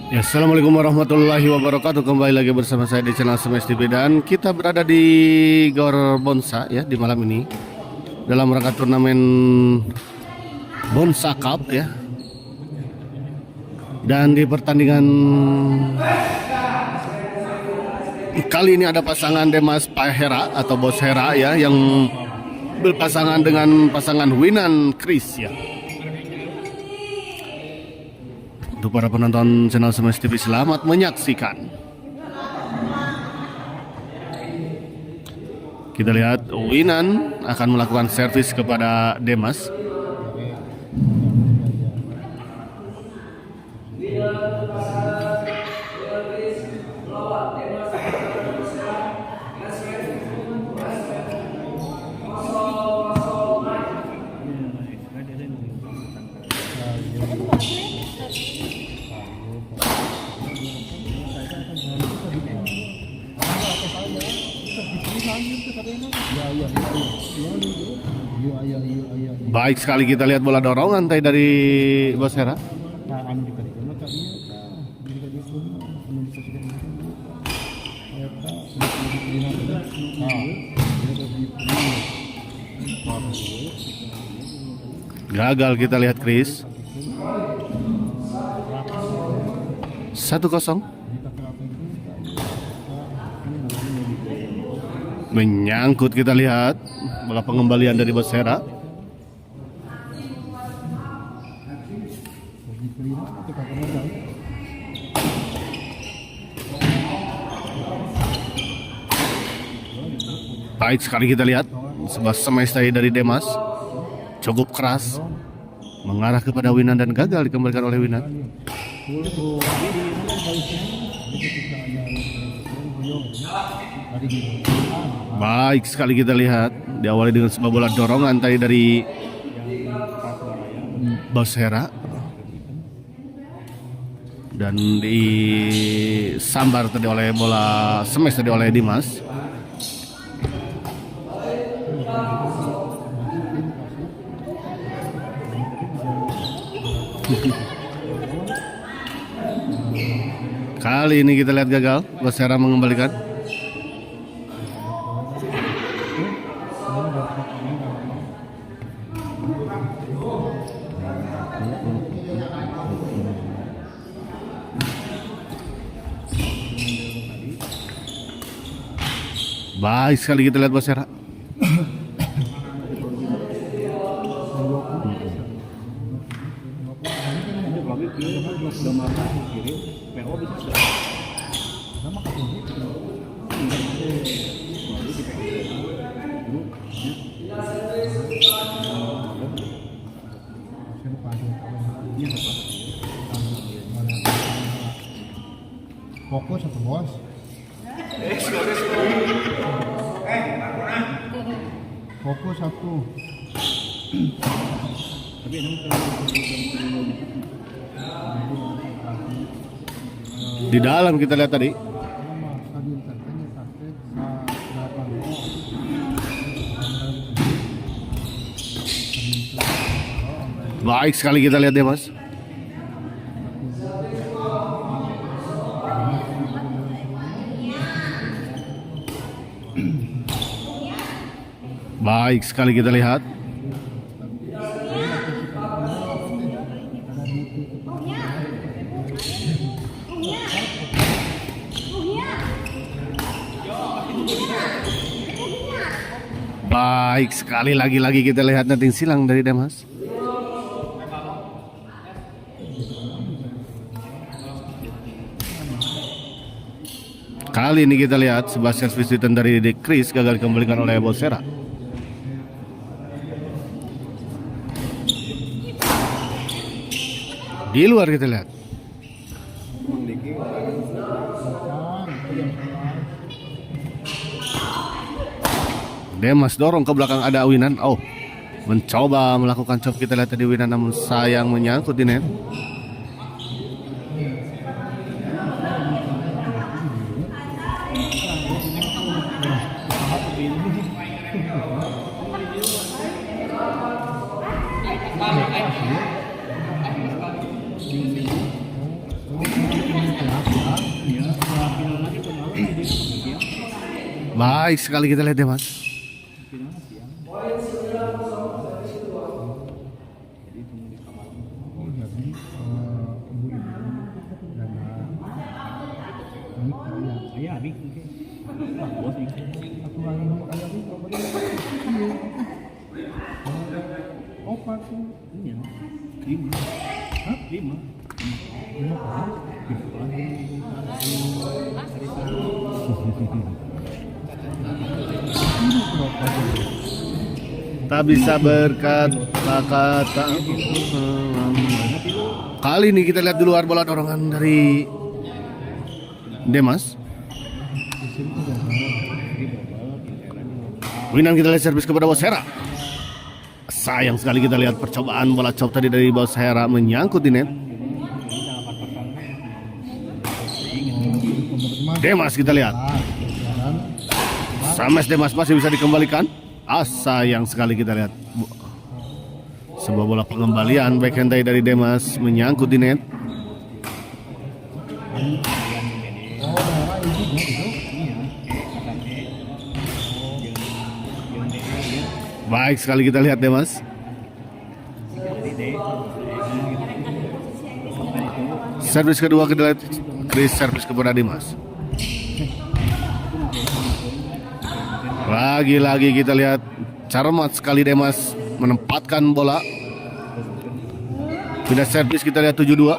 Ya, assalamualaikum warahmatullahi wabarakatuh. Kembali lagi bersama saya di channel Semes TV, dan kita berada di Gor Bonsa ya di malam ini dalam rangka turnamen Bonsa Cup ya. Dan di pertandingan kali ini ada pasangan Demas Pahera atau Bos Hera ya, yang berpasangan dengan pasangan Winan Chris ya. Untuk para penonton channel Semes TV, selamat menyaksikan. Kita lihat Winan akan melakukan servis kepada Demas. Baik sekali, kita lihat bola dorongan tadi dari Bos Hera. Gagal, kita lihat Chris. 1-0. Menyangkut, kita lihat bola pengembalian dari Bos Hera. Baik sekali, kita lihat sebuah smash tadi dari Demas, cukup keras mengarah kepada Winan dan gagal dikembalikan oleh Winan. Baik sekali, kita lihat diawali dengan sebuah bola dorongan tadi dari Bos Hera dan disambar tadi oleh bola smash tadi oleh Dimas. Kali ini kita lihat gagal, Bos Hera mengembalikan. Baik sekali, kita lihat Bos Hera. Fokus atau bos? Fokus satu. Di dalam kita lihat tadi. Baik sekali, kita lihat ya Mas. Baik sekali, kita lihat. Baik sekali, lagi-lagi kita lihat netting silang dari Demas. Kali ini kita lihat sebuah servis return dari Chris gagal dikembalikan oleh Bos Hera. Di luar kita lihat. Demas dorong ke belakang, ada Winan. Oh, mencoba melakukan chop, kita lihat tadi Winan, namun sayang menyangkut di net. Baik sekali kita lihat Demas. Tak bisa berkata-kata. Kali ini kita lihat di luar, bola dorongan dari Demas. Winan kita lihat servis kepada Bosera. Sayang sekali kita lihat percobaan bola chop tadi dari Bosera menyangkut di net. Demas kita lihat. Sames Demas masih bisa dikembalikan. Sayang sekali kita lihat. Sebuah bola pengembalian backhand dari Demas menyangkut di net. Baik sekali kita lihat Demas. Servis kedua kita lihat Chris, servis kepada Demas. Lagi-lagi kita lihat cermat sekali Demas menempatkan bola. Pindah servis kita lihat 7-2.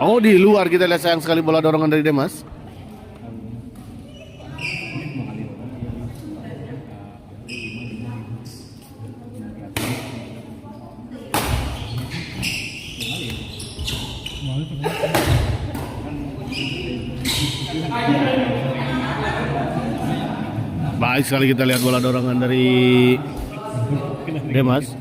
Oh, di luar kita lihat, sayang sekali bola dorongan dari Demas. Baik sekali kita lihat bola dorongan dari Demas.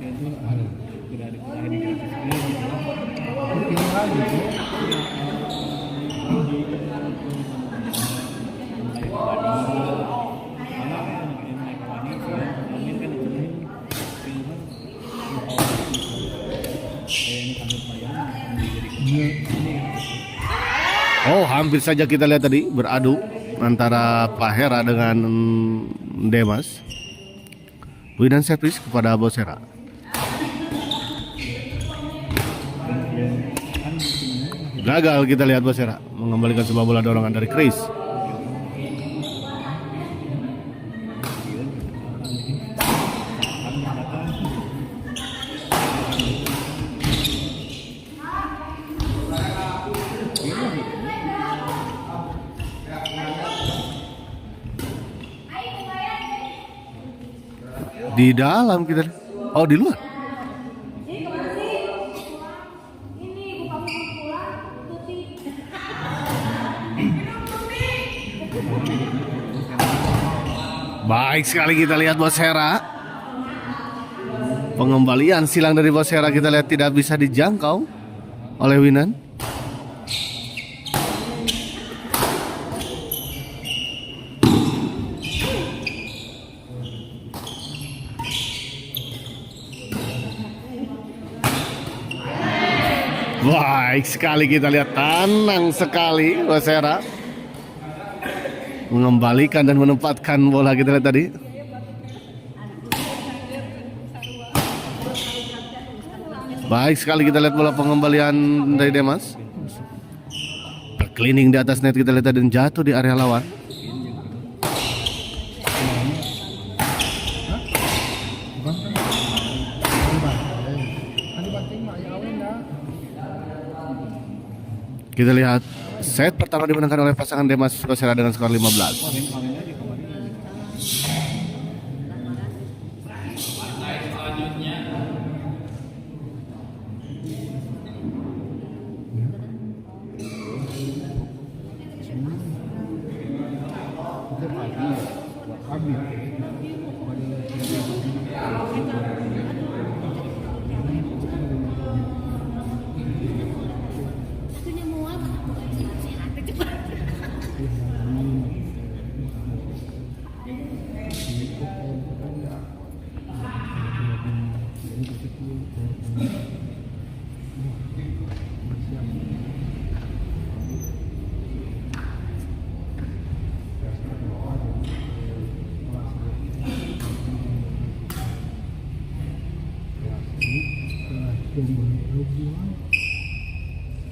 Oh, hampir saja kita lihat tadi beradu antara Pak Hera dengan Demas. Winan servis kepada Bosera. Gagal kita lihat Bosera mengembalikan sebuah bola dorongan dari Chris. Di dalam kita. Oh, di luar. Baik sekali kita lihat Bosera. Pengembalian silang dari Bosera kita lihat tidak bisa dijangkau oleh Winan. Baik sekali kita lihat, tenang sekali Bosera mengembalikan dan menempatkan bola kita lihat tadi. Baik sekali kita lihat bola pengembalian dari Demas. Berkeliling di atas net kita lihat tadi dan jatuh di area lawan. Kita lihat set pertama dimenangkan oleh pasangan Demas Bosera dengan skor 15. Habis.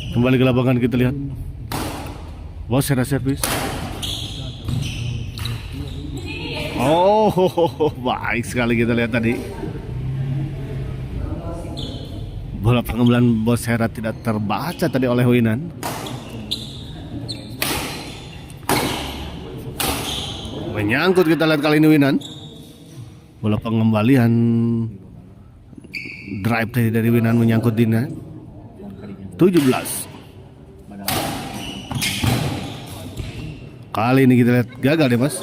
Kembali ke lapangan kita lihat. Bosera servis. Oh, baik sekali kita lihat tadi. Bola pengembangan Bosera tidak terbaca tadi oleh Winan. Menyangkut kita lihat kali ini Winan. Bola pengembalian drive tadi dari Winan menyangkut Dina. 17. Kali ini kita lihat gagal deh mas.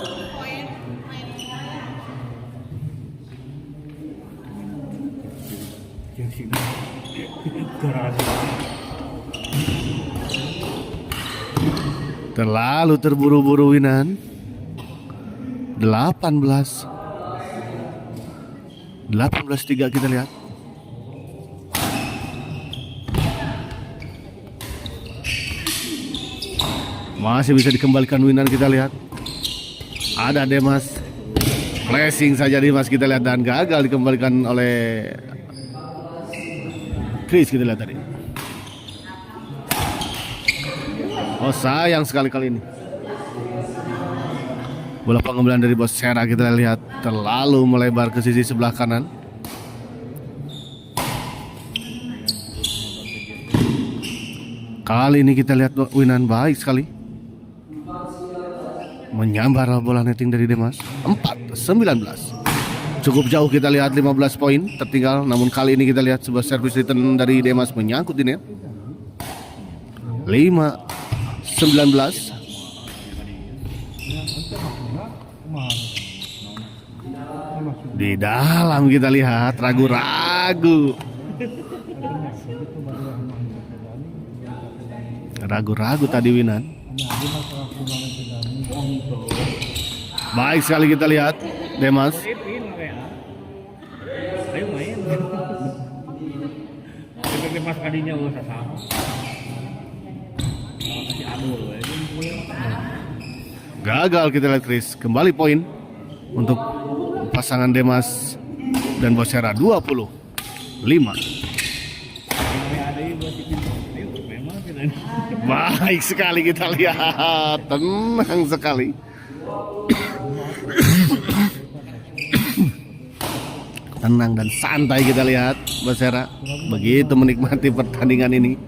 Terlalu terburu-buru Winan. 18-3 kita lihat. Masih bisa dikembalikan Winan kita lihat. Ada Demas. Flashing saja Demas kita lihat dan gagal dikembalikan oleh Chris kita lihat tadi. Oh sayang sekali kali ini. Bola pengembalian dari Bosera kita lihat terlalu melebar ke sisi sebelah kanan. Kali ini kita lihat Winan baik sekali. Menyambar bola netting dari Demas. 4-19. Cukup jauh kita lihat 15 poin tertinggal. Namun kali ini kita lihat sebuah servis return dari Demas menyangkut di net. 5-19. Di dalam kita lihat ragu-ragu. Ragu-ragu tadi Winan. Baik sekali kita lihat Demas. Gagal kita lihat Chris. Kembali poin untuk pasangan Demas dan Bosera 20-5. Baik sekali kita lihat. Tenang sekali. Tenang dan santai kita lihat Bosera begitu menikmati pertandingan ini.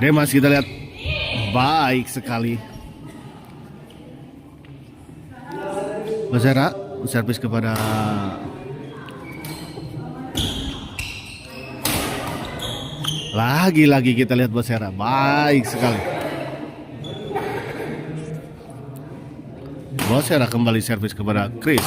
Demas kita lihat baik sekali. Bosera servis kepada lagi-lagi kita lihat Bosera baik sekali. Bosera kembali servis kepada Chris.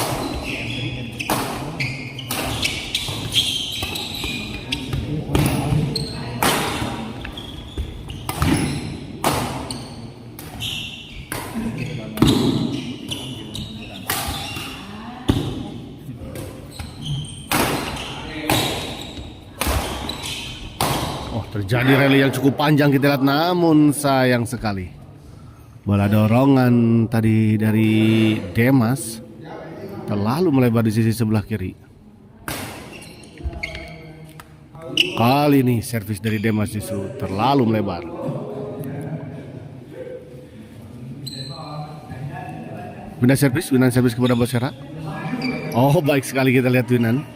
Terjadi rally yang cukup panjang kita lihat, namun sayang sekali bola dorongan tadi dari Demas terlalu melebar di sisi sebelah kiri. Kali ini servis dari Demas justru terlalu melebar. Winan servis kepada Bosera. Oh, baik sekali kita lihat Winan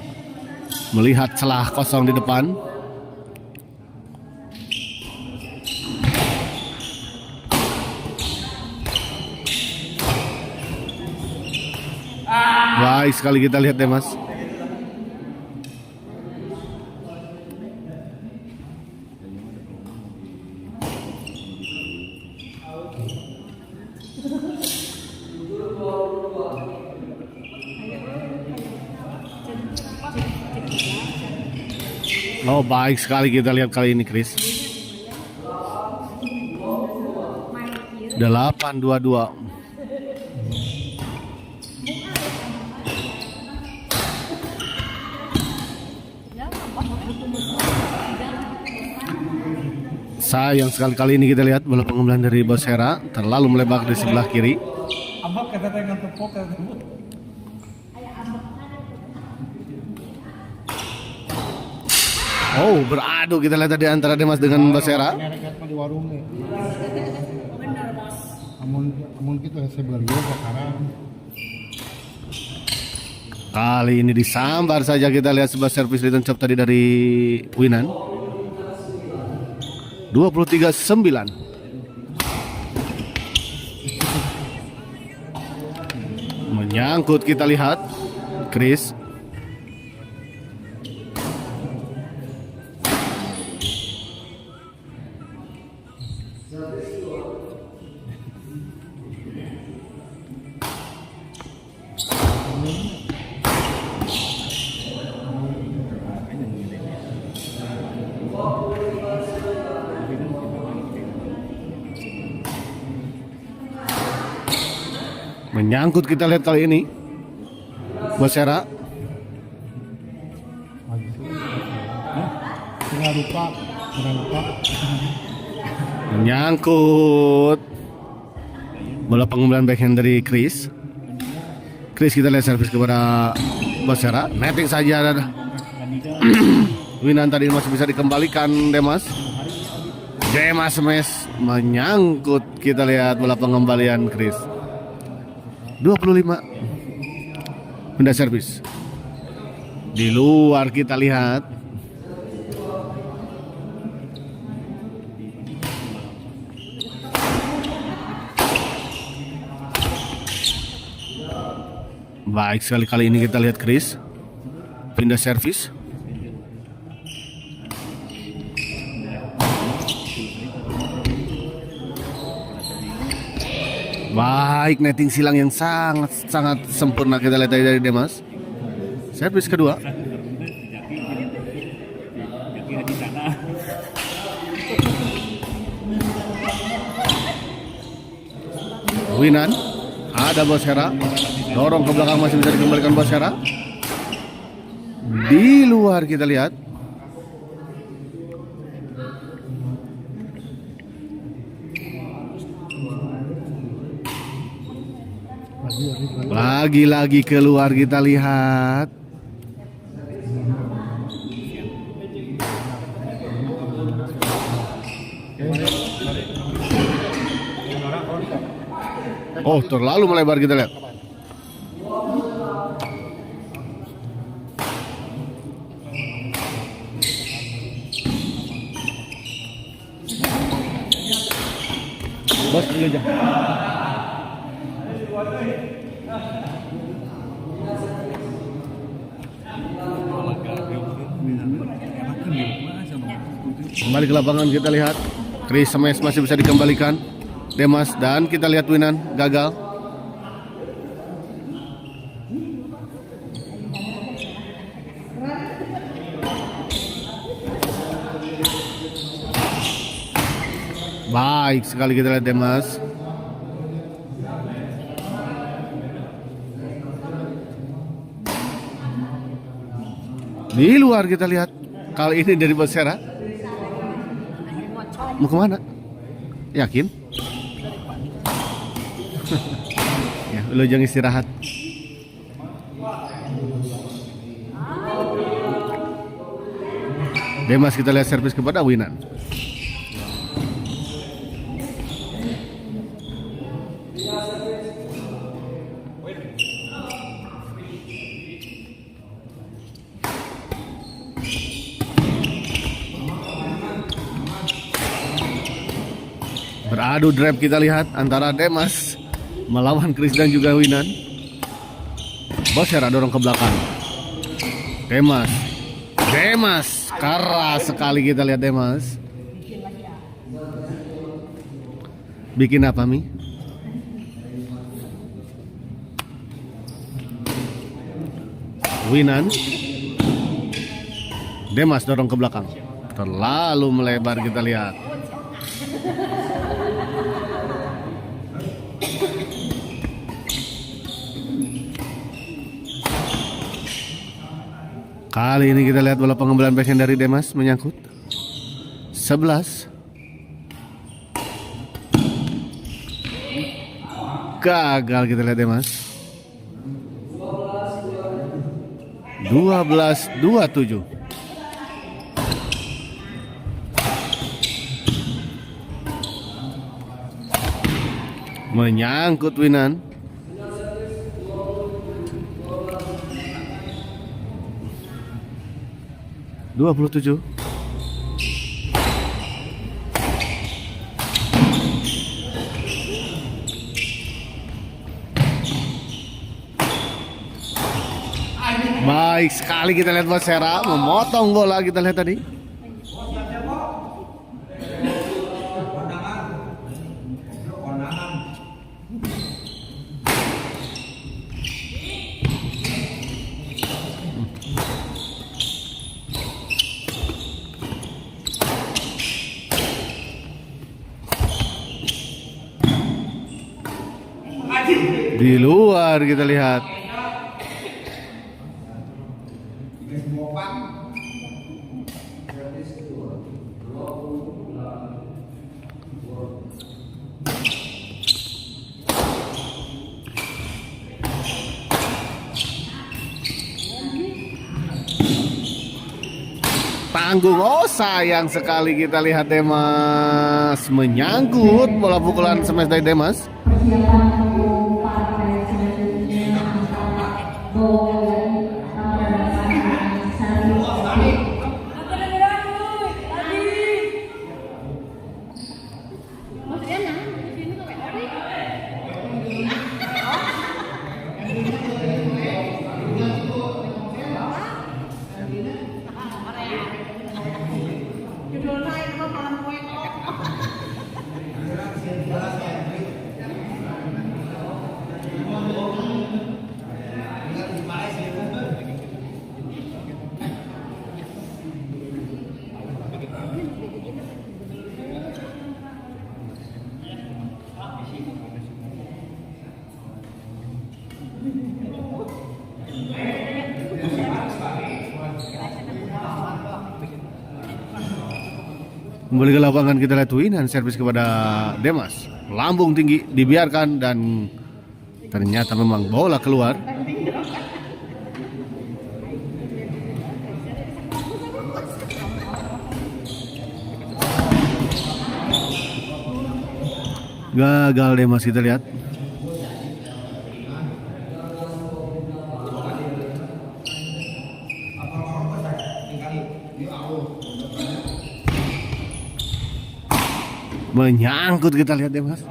melihat celah kosong di depan. Baik sekali kita lihat Demas. Oh, baik sekali kita lihat kali ini Chris. 8-22. Sayang sekali kali ini kita lihat bola pengumpulan dari Bosera terlalu melebar di sebelah kiri. Oh, beradu kita lihat tadi antara Demas dengan Bosera. Di warung nih. Amun kita sebelah sekarang. Kali ini disambar saja kita lihat sebuah servis return chop tadi dari Winan. 23-9. Menyangkut kita lihat Chris. Menyangkut kita lihat kali ini Bosera. Jangan lupa. Menyangkut. Bola pengumpulan backhand dari Chris. Kita lihat servis kepada Bosera. Netting saja. Winan tadi masih bisa dikembalikan Demas. Smash menyangkut kita lihat bola pengembalian Chris. 25. Benda servis. Di luar kita lihat. Baik sekali kali ini kita lihat Chris. Pindah servis. Baik, netting silang yang sangat sempurna kita lihat dari Demas. Servis kedua. Winan, ada Bosera. Dorong ke belakang masih bisa dikembalikan Bosera. Di luar kita lihat. Lagi-lagi keluar kita lihat. Oh, terlalu melebar kita lihat. Bos, dulu aja. Kembali ke lapangan kita lihat Chris Smash masih bisa dikembalikan Demas, dan kita lihat Winan gagal. Baik sekali kita lihat Demas. Di luar kita lihat kali ini dari Bosera. Mau kemana? Yakin? Ya, lo jangan istirahat. Demas kita lihat servis kepada Winan. Beradu drive kita lihat antara Demas melawan Chris dan juga Winan. Boser dorong ke belakang. Demas keras sekali kita lihat Demas. Bikin apa Mi? Winan. Demas dorong ke belakang. Terlalu melebar kita lihat. Kali ini kita lihat bola pengambilan backhand dari Demas menyangkut 11. Gagal kita lihat Demas. 12-27. Menyangkut Winan. Dua puluh tujuh. Baik sekali kita lihat Bosera memotong bola kita lihat tadi. Di luar kita lihat. Tanggung, oh sayang sekali kita lihat Demas menyangkut bola pukulan smash dari Demas. Kembali ke lapangan kita lihat Winan servis kepada Demas. Lambung tinggi dibiarkan dan ternyata memang bola keluar. Gagal Demas kita lihat. Menyangkut kita lihat Demas.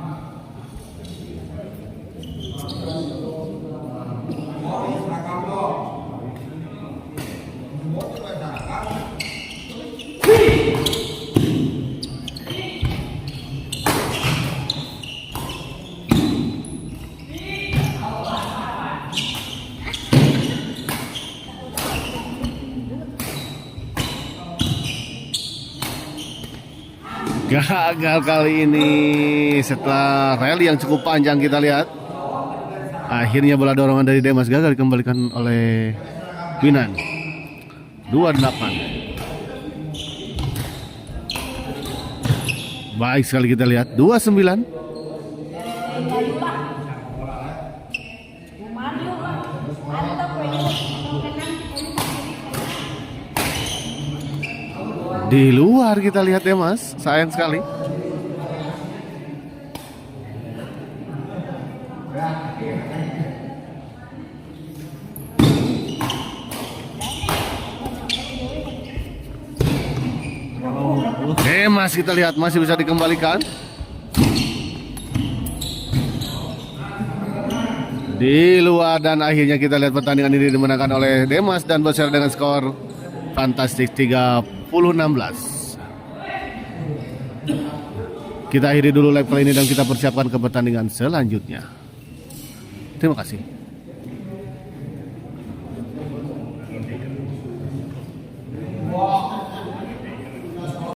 Gagal kali ini setelah rally yang cukup panjang kita lihat. Akhirnya bola dorongan dari Demas gagal dikembalikan oleh Winan. 28. Baik sekali kita lihat 29. Di luar kita lihat Demas, sayang sekali. Demas kita lihat masih bisa dikembalikan. di luar, dan akhirnya kita lihat pertandingan ini dimenangkan oleh Demas dan Persela dengan skor fantastis 30-16. Kita akhiri dulu live kali ini dan kita persiapkan ke pertandingan selanjutnya. Terima kasih.